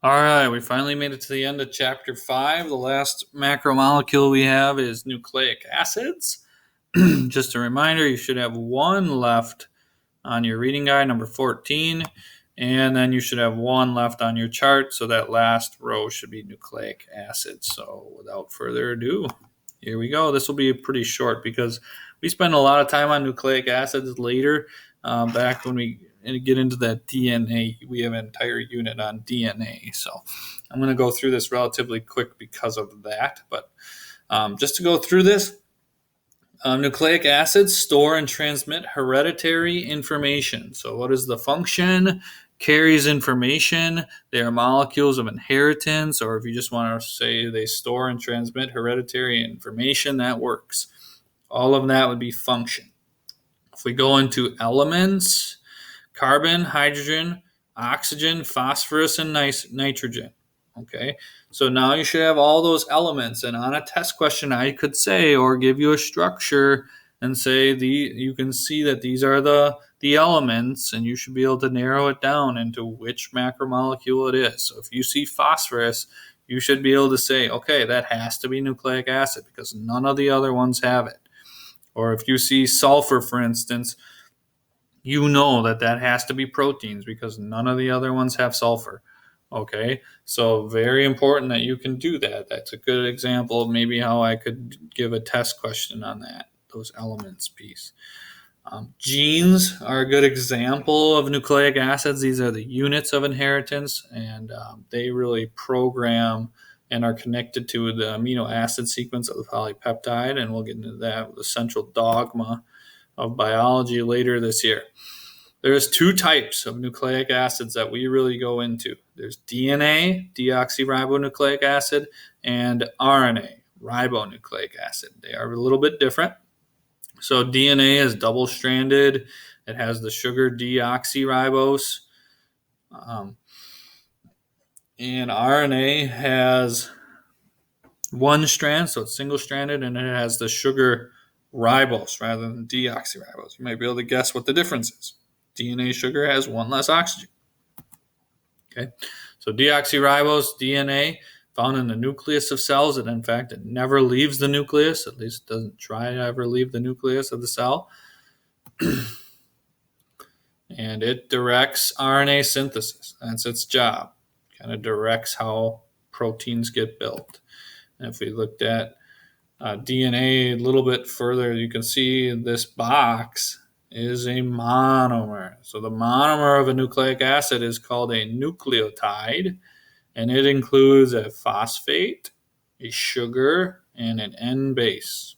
All right, we finally made it to the end of chapter 5. The last macromolecule we have is nucleic acids. Just a reminder, you should have one left on your reading guide, number 14, and then you should have one left on your chart, so that last row should be nucleic acids. So without further ado, here we go. This will be pretty short because we spend a lot of time on nucleic acids later. Back when we get into that DNA, we have an entire unit on DNA. So I'm going to go through this relatively quick because of that. But just to go through this, nucleic acids store and transmit hereditary information. So what is the function? Carries information. They are molecules of inheritance, or if you just want to say they store and transmit hereditary information, that works. All of that would be function. If we go into elements, carbon, hydrogen, oxygen, phosphorus, and nitrogen. Okay, so now you should have all those elements, and on a test question I could say, or give you a structure and say, you can see that these are the elements, and you should be able to narrow it down into which macromolecule it is. So if you see phosphorus, you should be able to say, okay, that has to be nucleic acid because none of the other ones have it. Or if you see sulfur, for instance, you know that has to be proteins because none of the other ones have sulfur. Okay, so very important that you can do that. That's a good example of maybe how I could give a test question on that, those elements piece. Genes are a good example of nucleic acids. These are the units of inheritance, and they really program and are connected to the amino acid sequence of the polypeptide, and we'll get into that with the central dogma of biology later this year. There's two types of nucleic acids that we really go into. There's DNA, deoxyribonucleic acid, and RNA, ribonucleic acid. They are a little bit different. So DNA is double-stranded. It has the sugar deoxyribose. And RNA has one strand, so it's single-stranded, and it has the sugar ribose rather than deoxyribose. You might be able to guess what the difference is. DNA sugar has one less oxygen. Okay, so deoxyribose DNA found in the nucleus of cells, and in fact, it never leaves the nucleus. At least it doesn't try to ever leave the nucleus of the cell. And it directs RNA synthesis. That's its job. Kind of directs how proteins get built. And if we looked at DNA a little bit further, you can see this box is a monomer. So the monomer of a nucleic acid is called a nucleotide, and it includes a phosphate, a sugar, and an N base,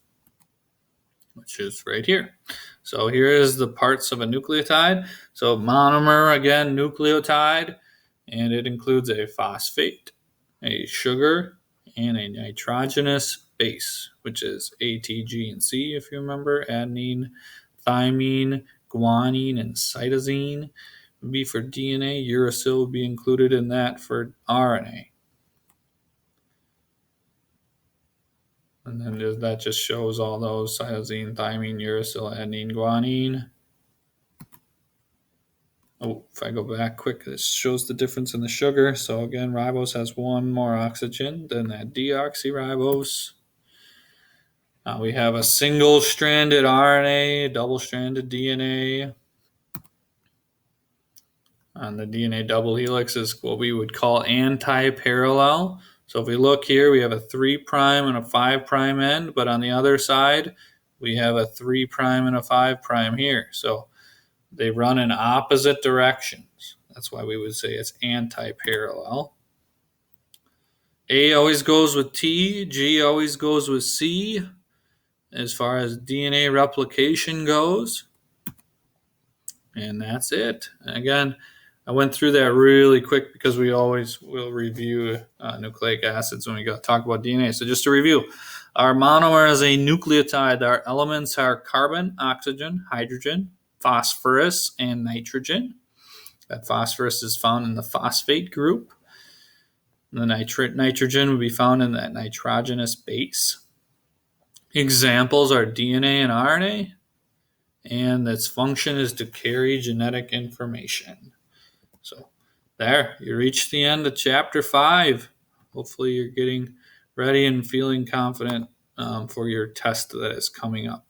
which is right here. So here is the parts of a nucleotide. So monomer, again, nucleotide, and it includes a phosphate, a sugar, and a nitrogenous base, which is A, T, G, and C, if you remember. Adenine, thymine, guanine, and cytosine would be for DNA. Uracil would be included in that for RNA. And then that just shows all those: cytosine, thymine, uracil, adenine, guanine. Oh, if I go back quick, this shows the difference in the sugar. So again, ribose has one more oxygen than that deoxyribose. We have a single-stranded RNA, double-stranded DNA. On the DNA double helix is what we would call anti-parallel. So if we look here, we have a 3' and a 5' end, but on the other side, we have a 3' and a 5' here. So they run in opposite directions. That's why we would say it's anti-parallel. A always goes with T, G always goes with C as far as DNA replication goes. And that's it. Again, I went through that really quick because we always will review nucleic acids when we talk about DNA. So just to review, our monomer is a nucleotide. Our elements are carbon, oxygen, hydrogen, phosphorus, and nitrogen. That phosphorus is found in the phosphate group. The nitrogen would be found in that nitrogenous base. Examples are DNA and RNA, and its function is to carry genetic information. So there, you reached the end of chapter 5. Hopefully, you're getting ready and feeling confident for your test that is coming up.